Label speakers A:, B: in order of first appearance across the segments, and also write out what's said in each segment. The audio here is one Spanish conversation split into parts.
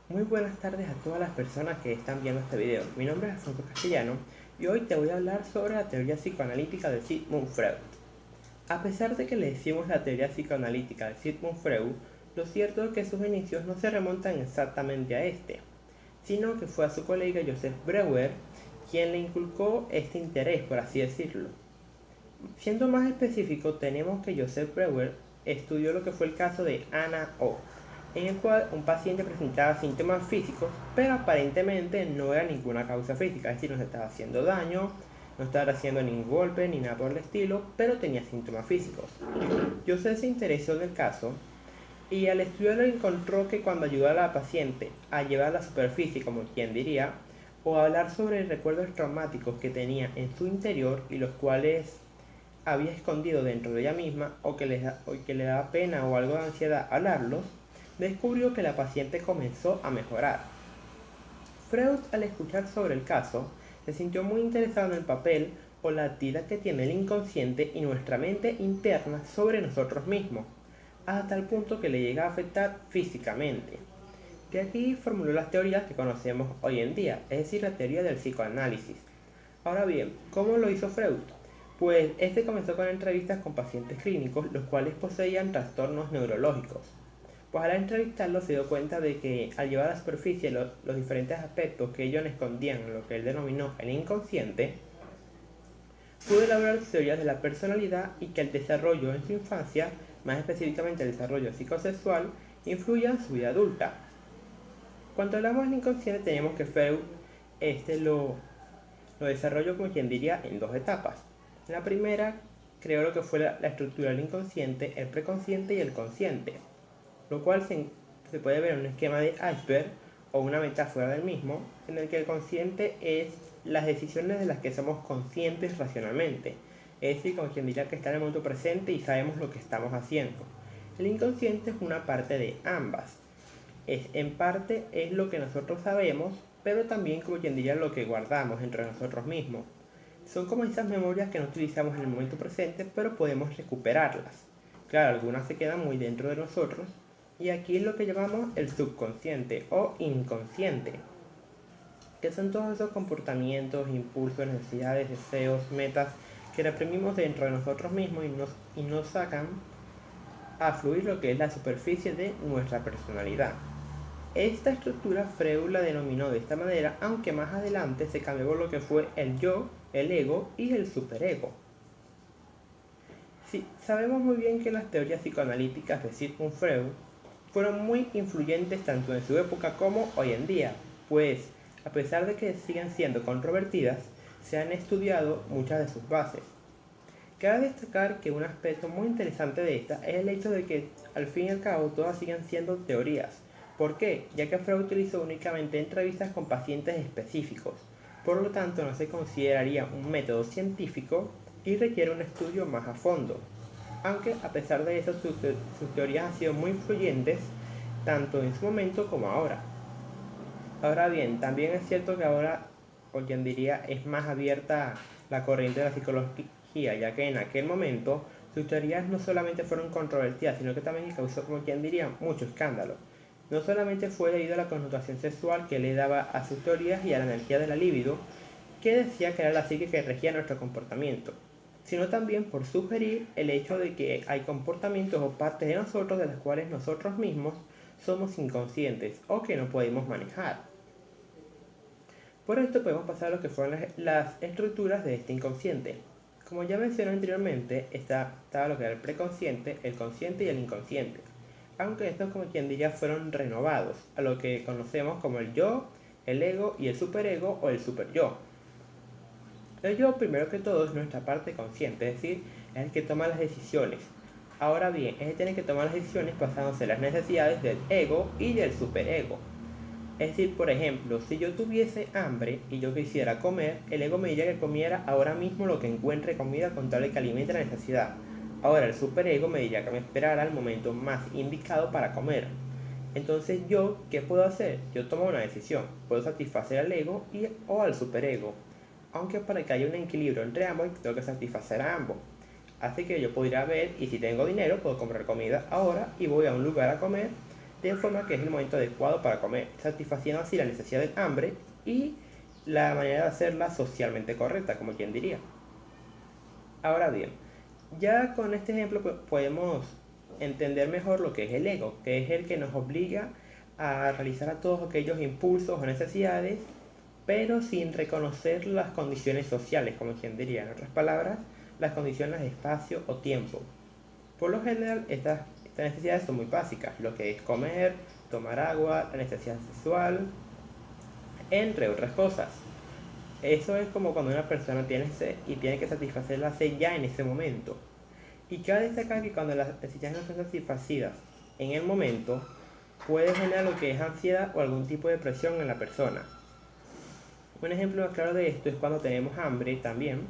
A: Muy buenas tardes a todas las personas que están viendo este video. Mi nombre es Alfonso Castellano y hoy te voy a hablar sobre la teoría psicoanalítica de Sigmund Freud. A pesar de que le decimos la teoría psicoanalítica de Sigmund Freud, lo cierto es que sus inicios no se remontan exactamente a este, sino que fue a su colega Joseph Breuer quien le inculcó este interés, por así decirlo. Siendo más específico, tenemos que Joseph Breuer estudió lo que fue el caso de Anna O, en el cual un paciente presentaba síntomas físicos, pero aparentemente no era ninguna causa física, es decir, no se estaba haciendo daño, no estaba haciendo ningún golpe ni nada por el estilo, pero tenía síntomas físicos. Joseph se interesó en el caso y al estudiarlo encontró que cuando ayudó a la paciente a llevar a la superficie, como quien diría, o a hablar sobre recuerdos traumáticos que tenía en su interior y los cuales había escondido dentro de ella misma o que le daba pena o algo de ansiedad hablarlos, descubrió que la paciente comenzó a mejorar. Freud, al escuchar sobre el caso, se sintió muy interesado en el papel o la actividad que tiene el inconsciente y nuestra mente interna sobre nosotros mismos, hasta tal punto que le llega a afectar físicamente. De aquí formuló las teorías que conocemos hoy en día, es decir, la teoría del psicoanálisis. Ahora bien, ¿cómo lo hizo Freud? Pues este comenzó con entrevistas con pacientes clínicos, los cuales poseían trastornos neurológicos. Pues al entrevistarlos se dio cuenta de que al llevar a la superficie los diferentes aspectos que ellos escondían en lo que él denominó el inconsciente, pudo elaborar teorías de la personalidad y que el desarrollo en su infancia, más específicamente el desarrollo psicosexual, influye en su vida adulta. Cuando hablamos del inconsciente tenemos que Freud este lo desarrolló como quien diría en dos etapas. En la primera creó lo que fue la estructura del inconsciente, el preconsciente y el consciente, lo cual se puede ver en un esquema de iceberg o una metáfora del mismo, en el que el consciente es las decisiones de las que somos conscientes racionalmente, es decir, como quien diría que está en el momento presente y sabemos lo que estamos haciendo. El inconsciente es una parte de ambas, en parte es lo que nosotros sabemos, pero también como quien diría lo que guardamos entre nosotros mismos. Son como esas memorias que no utilizamos en el momento presente, pero podemos recuperarlas. Claro, algunas se quedan muy dentro de nosotros, y aquí es lo que llamamos el subconsciente o inconsciente, que son todos esos comportamientos, impulsos, necesidades, deseos, metas que reprimimos dentro de nosotros mismos y nos sacan a fluir lo que es la superficie de nuestra personalidad. Esta estructura Freud la denominó de esta manera, aunque más adelante se cambió por lo que fue el yo, el ego y el superego. Sí, sabemos muy bien que las teorías psicoanalíticas de Sigmund Freud fueron muy influyentes tanto en su época como hoy en día, pues a pesar de que siguen siendo controvertidas, se han estudiado muchas de sus bases. Cabe destacar que un aspecto muy interesante de esta es el hecho de que al fin y al cabo todas siguen siendo teorías. ¿Por qué? Ya que Freud utilizó únicamente entrevistas con pacientes específicos, por lo tanto no se consideraría un método científico y requiere un estudio más a fondo. Aunque a pesar de eso sus teorías han sido muy influyentes tanto en su momento como ahora. Ahora bien, también es cierto que ahora, o quien diría, es más abierta la corriente de la psicología, ya que en aquel momento sus teorías no solamente fueron controvertidas, sino que también causó, como quien diría, mucho escándalo. No solamente fue debido a la connotación sexual que le daba a sus teorías y a la energía de la libido, que decía que era la psique que regía nuestro comportamiento, sino también por sugerir el hecho de que hay comportamientos o partes de nosotros de las cuales nosotros mismos somos inconscientes o que no podemos manejar. Por esto podemos pasar a lo que fueron las estructuras de este inconsciente. Como ya mencioné anteriormente, estaba lo que era el preconsciente, el consciente y el inconsciente. Aunque estos, como quien diría, fueron renovados a lo que conocemos como el yo, el ego y el superego o el superyo. El yo, primero que todo, es nuestra parte consciente, es decir, es el que toma las decisiones. Ahora bien, es el que tiene que tomar las decisiones basándose en las necesidades del ego y del superego. Es decir, por ejemplo, si yo tuviese hambre y yo quisiera comer, el ego me diría que comiera ahora mismo lo que encuentre comida con tal de que alimente la necesidad. Ahora el superego me diría que me esperara el momento más indicado para comer. Entonces yo, ¿qué puedo hacer? Yo tomo una decisión. Puedo satisfacer al ego o al superego. Aunque para que haya un equilibrio entre ambos, tengo que satisfacer a ambos. Así que yo podría ver y si tengo dinero puedo comprar comida ahora y voy a un lugar a comer de forma que es el momento adecuado para comer, satisfaciendo así la necesidad del hambre y la manera de hacerla socialmente correcta, como quien diría. Ahora bien, ya con este ejemplo podemos entender mejor lo que es el ego, que es el que nos obliga a realizar todos aquellos impulsos o necesidades, pero sin reconocer las condiciones sociales, como quien diría, en otras palabras, las condiciones de espacio o tiempo. Por lo general, estas necesidades son muy básicas, lo que es comer, tomar agua, la necesidad sexual, entre otras cosas. Eso es como cuando una persona tiene sed y tiene que satisfacer la sed ya en ese momento. Y cabe destacar que cuando las necesidades no son satisfacidas en el momento, puede generar lo que es ansiedad o algún tipo de presión en la persona. Un ejemplo más claro de esto es cuando tenemos hambre también,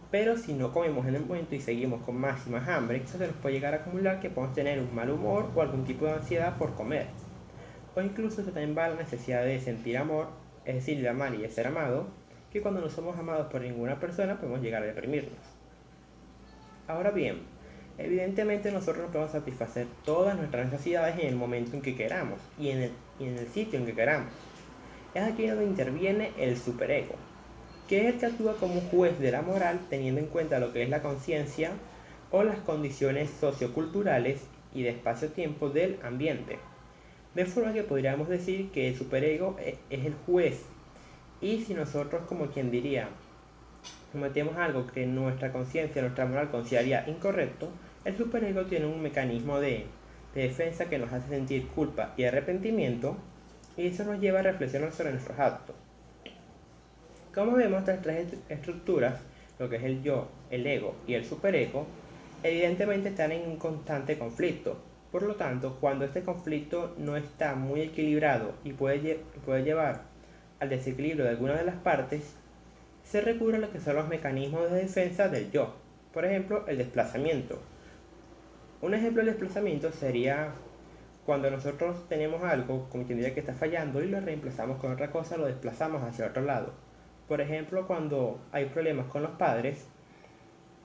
A: pero si no comemos en el momento y seguimos con más y más hambre, eso se nos puede llegar a acumular que podemos tener un mal humor o algún tipo de ansiedad por comer. O incluso se también va la necesidad de sentir amor, es decir, de amar y de ser amado, que cuando no somos amados por ninguna persona podemos llegar a deprimirnos. Ahora bien, evidentemente nosotros no podemos satisfacer todas nuestras necesidades en el momento en que queramos y en el sitio en que queramos. Es aquí donde interviene el superego, que es el que actúa como un juez de la moral teniendo en cuenta lo que es la conciencia o las condiciones socioculturales y de espacio-tiempo del ambiente. De forma que podríamos decir que el superego es el juez y si nosotros, como quien diría, cometemos algo que nuestra conciencia, nuestra moral consideraría incorrecto, el superego tiene un mecanismo de defensa que nos hace sentir culpa y arrepentimiento y eso nos lleva a reflexionar sobre nuestros actos. Como vemos, estas tres estructuras, lo que es el yo, el ego y el superego, evidentemente están en un constante conflicto. Por lo tanto, cuando este conflicto no está muy equilibrado y puede llevar al desequilibrio de alguna de las partes, se recurre a lo que son los mecanismos de defensa del yo. Por ejemplo, el desplazamiento. Un ejemplo del desplazamiento sería cuando nosotros tenemos algo, como quien diría que está fallando, y lo reemplazamos con otra cosa, lo desplazamos hacia otro lado. Por ejemplo, cuando hay problemas con los padres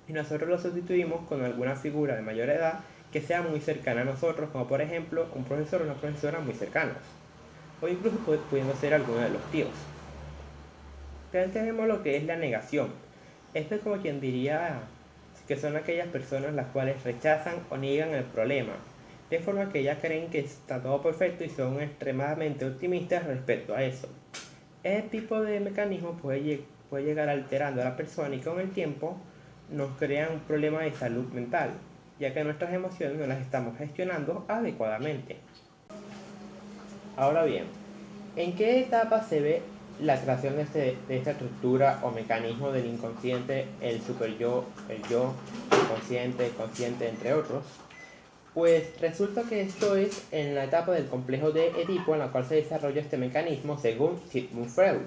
A: y nosotros lo sustituimos con alguna figura de mayor edad que sea muy cercana a nosotros, como por ejemplo un profesor o una profesora muy cercanos, o incluso pudiendo ser alguno de los tíos. También tenemos lo que es la negación. Esto es como quien diría que son aquellas personas las cuales rechazan o niegan el problema, de forma que ellas creen que está todo perfecto y son extremadamente optimistas respecto a eso. Este tipo de mecanismo puede llegar alterando a la persona y con el tiempo nos crean un problema de salud mental, ya que nuestras emociones no las estamos gestionando adecuadamente. Ahora bien, ¿en qué etapa se ve la creación de esta estructura o mecanismo del inconsciente, el superyo, el yo, el consciente, entre otros? Pues resulta que esto es en la etapa del complejo de Edipo en la cual se desarrolla este mecanismo según Sigmund Freud.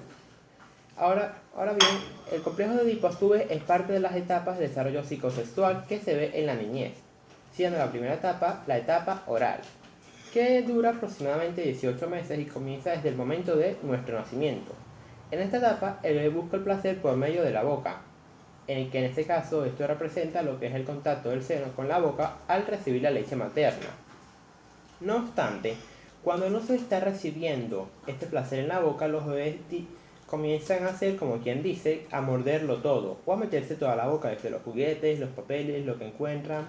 A: Ahora bien, el complejo de Edipo a su vez es parte de las etapas de desarrollo psicosexual que se ve en la niñez, siendo la primera etapa la etapa oral, que dura aproximadamente 18 meses y comienza desde el momento de nuestro nacimiento. En esta etapa, el bebé busca el placer por medio de la boca, en el que en este caso esto representa lo que es el contacto del seno con la boca al recibir la leche materna. No obstante, cuando no se está recibiendo este placer en la boca, los bebés comienzan a hacer, como quien dice, a morderlo todo, o a meterse toda la boca, desde los juguetes, los papeles, lo que encuentran,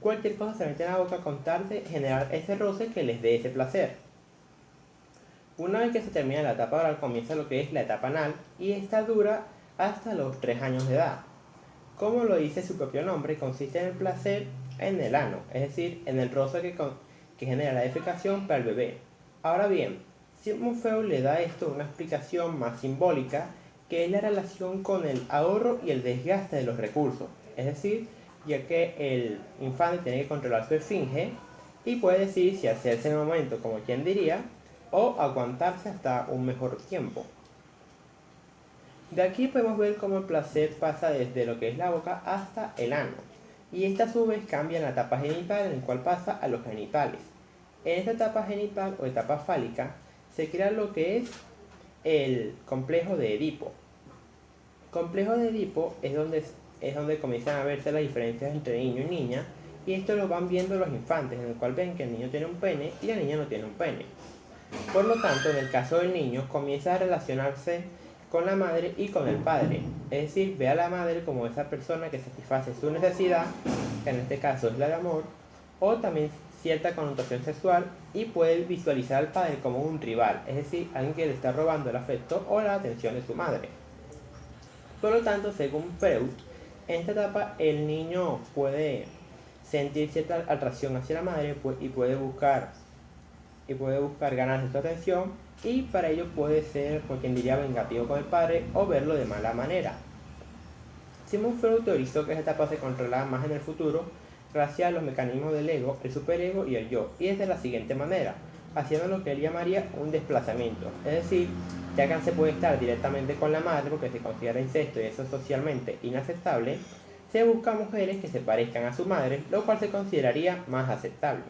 A: cualquier cosa se mete en la boca con tal de generar ese roce que les dé ese placer. Una vez que se termina la etapa oral, comienza lo que es la etapa anal, y esta dura hasta los 3 años de edad. Como lo dice su propio nombre, consiste en el placer en el ano, es decir, en el roce que genera la defecación para el bebé. Ahora bien, Sigmund Freud le da a esto una explicación más simbólica, que es la relación con el ahorro y el desgaste de los recursos. Es decir, ya que el infante tiene que controlar su esfinge y puede decidir si hacerse en el momento, como quien diría, o aguantarse hasta un mejor tiempo. De aquí podemos ver cómo el placer pasa desde lo que es la boca hasta el ano, y esta a su vez cambia en la etapa genital, en la cual pasa a los genitales. En esta etapa genital o etapa fálica se crea lo que es el complejo de Edipo. Complejo de Edipo es donde comienzan a verse las diferencias entre niño y niña y esto lo van viendo los infantes, en el cual ven que el niño tiene un pene y la niña no tiene un pene. Por lo tanto, en el caso del niño, comienza a relacionarse con la madre y con el padre, es decir, ve a la madre como esa persona que satisface su necesidad, que en este caso es la de amor, o también cierta connotación sexual, y puede visualizar al padre como un rival, es decir, alguien que le está robando el afecto o la atención de su madre. Por lo tanto, según Freud, en esta etapa el niño puede sentir cierta atracción hacia la madre y puede buscar ganarse su atención, y para ello puede ser, por quien diría, vengativo con el padre o verlo de mala manera. Sigmund Freud teorizó que esta etapa se controlará más en el futuro gracias a los mecanismos del ego, el superego y el yo, y es de la siguiente manera, haciendo lo que él llamaría un desplazamiento, es decir, ya que no se puede estar directamente con la madre porque se considera incesto y eso es socialmente inaceptable, se busca mujeres que se parezcan a su madre, lo cual se consideraría más aceptable.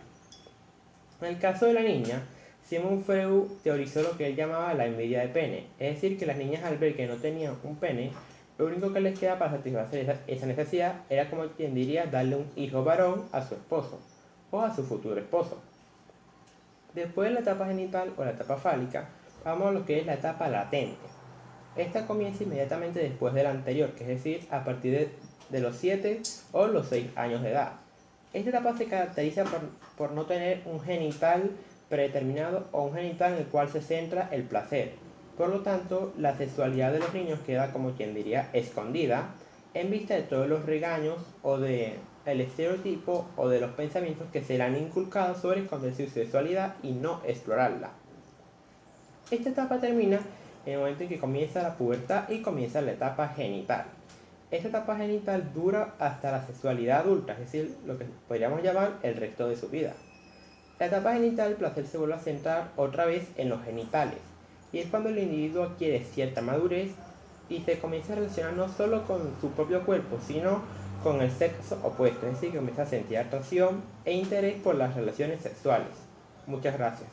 A: En el caso de la niña, Sigmund Freud teorizó lo que él llamaba la envidia de pene, es decir, que las niñas al ver que no tenían un pene, lo único que les queda para satisfacer esa necesidad era, como quien diría, darle un hijo varón a su esposo o a su futuro esposo. Después de la etapa genital o la etapa fálica, vamos a lo que es la etapa latente. Esta comienza inmediatamente después de la anterior, que es decir, a partir de los 7 o los 6 años de edad. Esta etapa se caracteriza por no tener un genital predeterminado o un genital en el cual se centra el placer. Por lo tanto, la sexualidad de los niños queda, como quien diría, escondida en vista de todos los regaños o de el estereotipo o de los pensamientos que se le han inculcado sobre esconder su sexualidad y no explorarla. Esta etapa termina en el momento en que comienza la pubertad y comienza la etapa genital. Esta etapa genital dura hasta la sexualidad adulta, es decir, lo que podríamos llamar el resto de su vida. La etapa genital, el placer se vuelve a centrar otra vez en los genitales, y es cuando el individuo adquiere cierta madurez y se comienza a relacionar no solo con su propio cuerpo, sino con el sexo opuesto, es decir, que comienza a sentir atracción e interés por las relaciones sexuales. Muchas gracias.